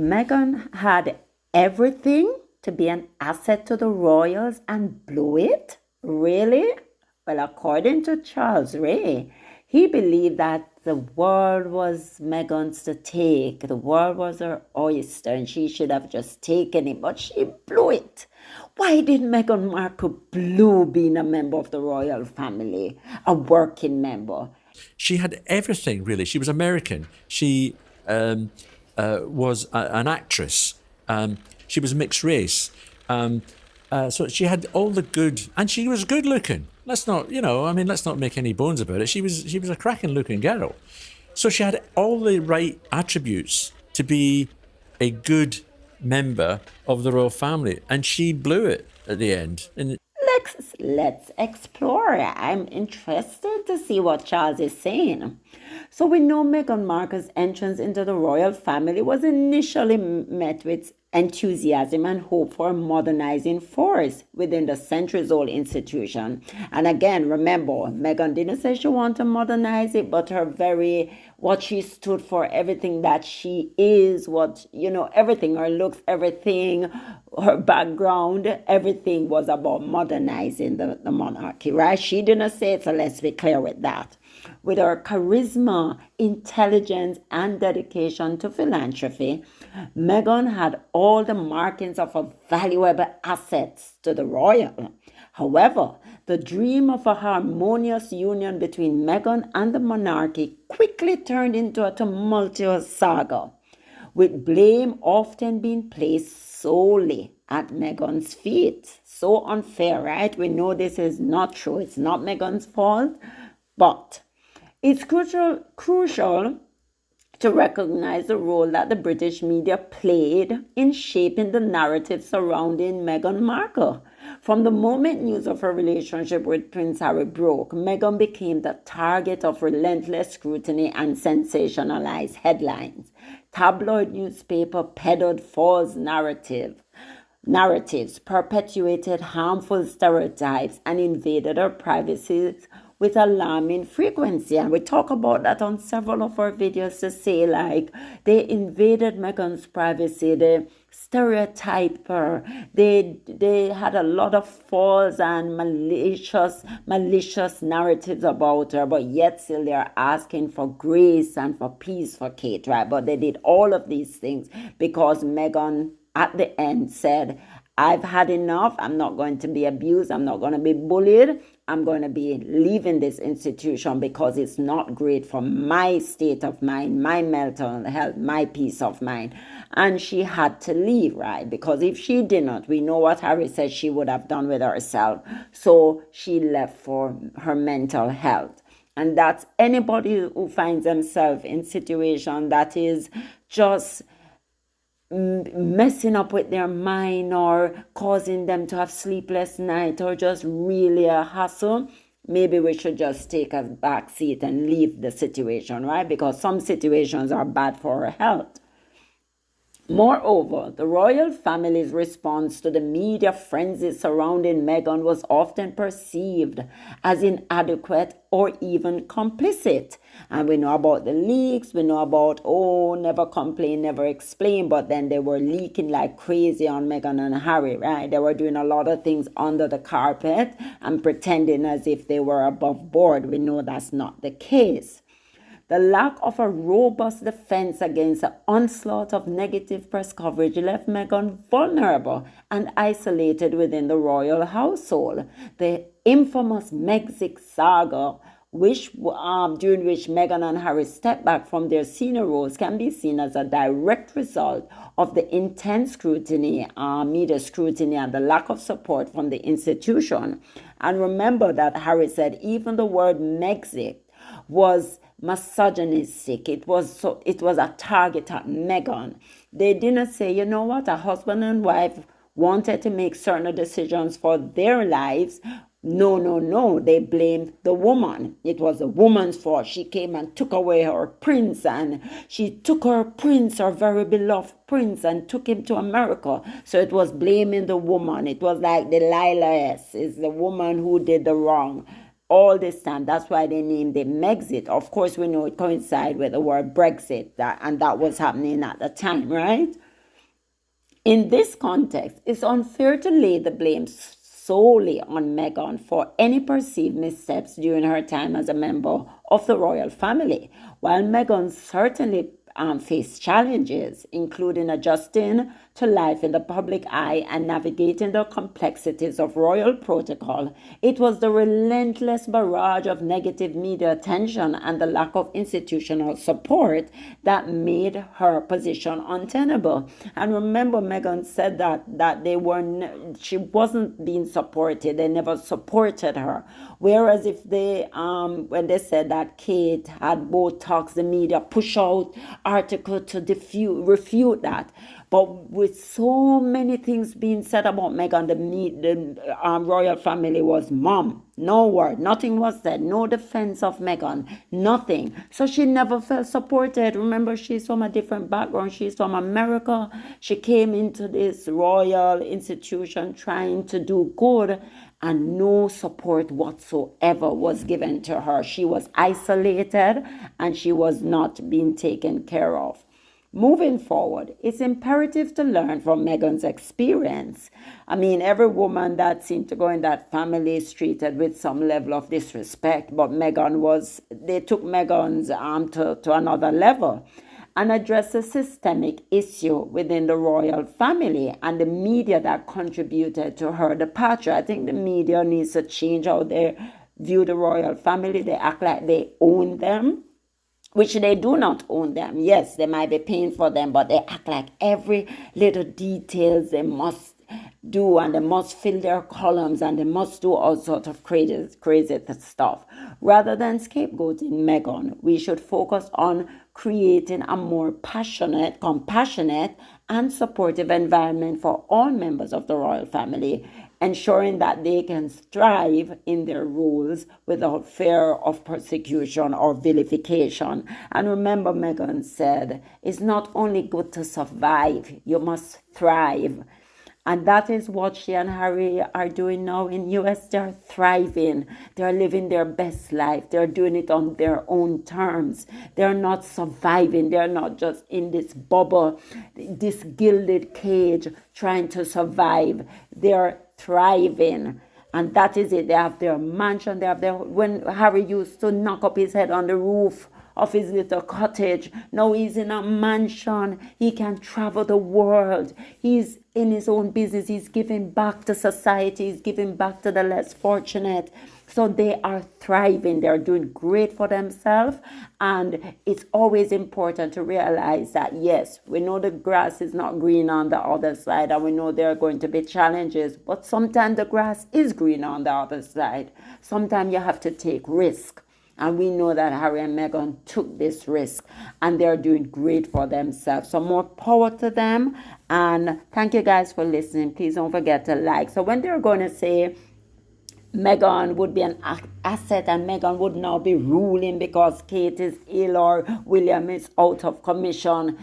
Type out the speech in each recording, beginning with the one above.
Meghan had everything to be an asset to the royals and blew it? Really? Well, according to Charles Ray, he believed that the world was Meghan's to take. The world was her oyster and she should have just taken it, but she blew it. Why did Meghan Markle blow being a member of the royal family, a working member? She had everything, really. She was American. She was an actress. She was mixed race. So she had all the good, and she was good looking. Let's not, let's not make any bones about it. She was a cracking looking girl. So she had all the right attributes to be a good member of the royal family, and she blew it at the end. And Let's explore. I'm interested to see what Charles is saying. So we know Meghan Markle's entrance into the royal family was initially met with enthusiasm and hope for a modernizing force within the centuries-old institution. And again, remember, Meghan didn't say she wanted to modernize it, but what she stood for, everything that she is, everything, her looks, everything, her background, everything was about modernizing the monarchy, right? She didn't say it, so let's be clear with that. With her charisma, intelligence, and dedication to philanthropy, Meghan had all the markings of a valuable asset to the royal. However, the dream of a harmonious union between Meghan and the monarchy quickly turned into a tumultuous saga, with blame often being placed solely at Meghan's feet. So unfair, right? We know this is not true. It's not Meghan's fault, but it's crucial to recognize the role that the British media played in shaping the narrative surrounding Meghan Markle. From the moment news of her relationship with Prince Harry broke, Meghan became the target of relentless scrutiny and sensationalized headlines. Tabloid newspaper peddled false narratives, perpetuated harmful stereotypes, and invaded her privacy with alarming frequency. And we talk about that on several of our videos to say, like, they invaded Meghan's privacy, they stereotyped her, they had a lot of false and malicious narratives about her, but yet still they're asking for grace and for peace for Kate, right? But they did all of these things because Meghan at the end said, I've had enough. I'm not going to be abused. I'm not going to be bullied. I'm going to be leaving this institution because it's not great for my state of mind, my mental health, my peace of mind. And she had to leave, right? Because if she didn't, we know what Harry said she would have done with herself. So she left for her mental health. And that's anybody who finds themselves in situation that is just messing up with their mind or causing them to have sleepless night or just really a hassle, maybe we should just take a back seat and leave the situation, right? Because some situations are bad for our health. Moreover, the royal family's response to the media frenzy surrounding Meghan was often perceived as inadequate or even complicit. And we know about the leaks, we know about, never complain, never explain, but then they were leaking like crazy on Meghan and Harry, right? They were doing a lot of things under the carpet and pretending as if they were above board. We know that's not the case. The lack of a robust defense against the onslaught of negative press coverage left Meghan vulnerable and isolated within the royal household. The infamous Megxit saga, during which Meghan and Harry stepped back from their senior roles, can be seen as a direct result of the intense scrutiny, media scrutiny, and the lack of support from the institution. And remember that Harry said even the word Megxit was misogynistic. It was a target at Meghan. They didn't say, you know what, a husband and wife wanted to make certain decisions for their lives. No. They blamed the woman. It was the woman's fault. She came and took away her prince, and she took her prince, her very beloved prince, and took him to America. So it was blaming the woman. It was like Delilah is the woman who did the wrong all this time. That's why they named it Megxit. Of course, we know it coincides with the word Brexit, and that was happening at the time, right? In this context, it's unfair to lay the blame solely on Meghan for any perceived missteps during her time as a member of the royal family. While Meghan certainly faced challenges, including adjusting to life in the public eye and navigating the complexities of royal protocol, it was the relentless barrage of negative media attention and the lack of institutional support that made her position untenable. And remember, Meghan said that she wasn't being supported. They never supported her. Whereas if they, when they said that Kate had Botox, the media push out article to refute that. But with so many things being said about Meghan, the royal family was mum. No word, nothing was said, no defense of Meghan, nothing. So she never felt supported. Remember, she's from a different background. She's from America. She came into this royal institution trying to do good, and no support whatsoever was given to her. She was isolated and she was not being taken care of. Moving forward, it's imperative to learn from Meghan's experience. I mean, every woman that seemed to go in that family is treated with some level of disrespect, but they took Meghan's to another level and address a systemic issue within the royal family and the media that contributed to her departure. I think the media needs to change how they view the royal family. They act like they own them, which they do not own them. Yes, they might be paying for them, but they act like every little details they must do, and they must fill their columns, and they must do all sorts of crazy stuff. Rather than scapegoating Meghan, we should focus on creating a more passionate, compassionate, and supportive environment for all members of the royal family, ensuring that they can thrive in their roles without fear of persecution or vilification. And remember, Meghan said, it's not only good to survive, you must thrive. And that is what she and Harry are doing now in US. They're thriving. They're living their best life. They're doing it on their own terms. They're not surviving. They're not just in this bubble, this gilded cage trying to survive. They're thriving. And that is it. They have their mansion. When Harry used to knock up his head on the roof of his little cottage, now he's in a mansion. He can travel the world. He's in his own business. He's giving back to society. He's giving back to the less fortunate. So they are thriving. They're doing great for themselves. And it's always important to realize that, yes, we know the grass is not green on the other side, and we know there are going to be challenges, but sometimes the grass is green on the other side. Sometimes you have to take risk. And we know that Harry and Meghan took this risk, and they're doing great for themselves. So more power to them. And thank you guys for listening. Please don't forget to like. So when they're going to say Meghan would be an asset and Meghan would now be ruling because Kate is ill or William is out of commission,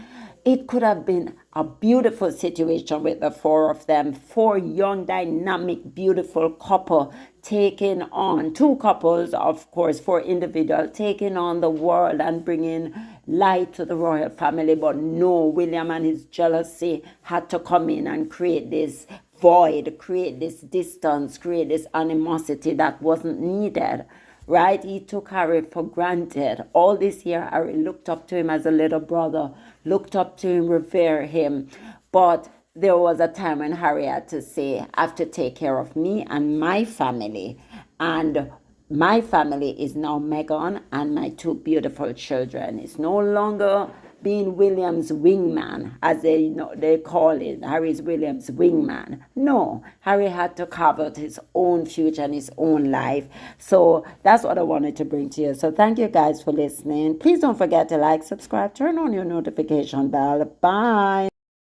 it could have been a beautiful situation with the four of them, four young, dynamic, beautiful couple taking on, two couples, of course, four individuals, taking on the world and bringing light to the royal family. But no, William and his jealousy had to come in and create this void, create this distance, create this animosity that wasn't needed. Right? He took Harry for granted. All this year, Harry looked up to him as a little brother, looked up to him, revered him. But there was a time when Harry had to say, I have to take care of me and my family. And my family is now Meghan and my two beautiful children. It's no longer being William's wingman, as they call it. Harry's William's wingman. No, Harry had to carve out his own future and his own life. So that's what I wanted to bring to you. So thank you guys for listening. Please don't forget to like, subscribe, turn on your notification bell. Bye.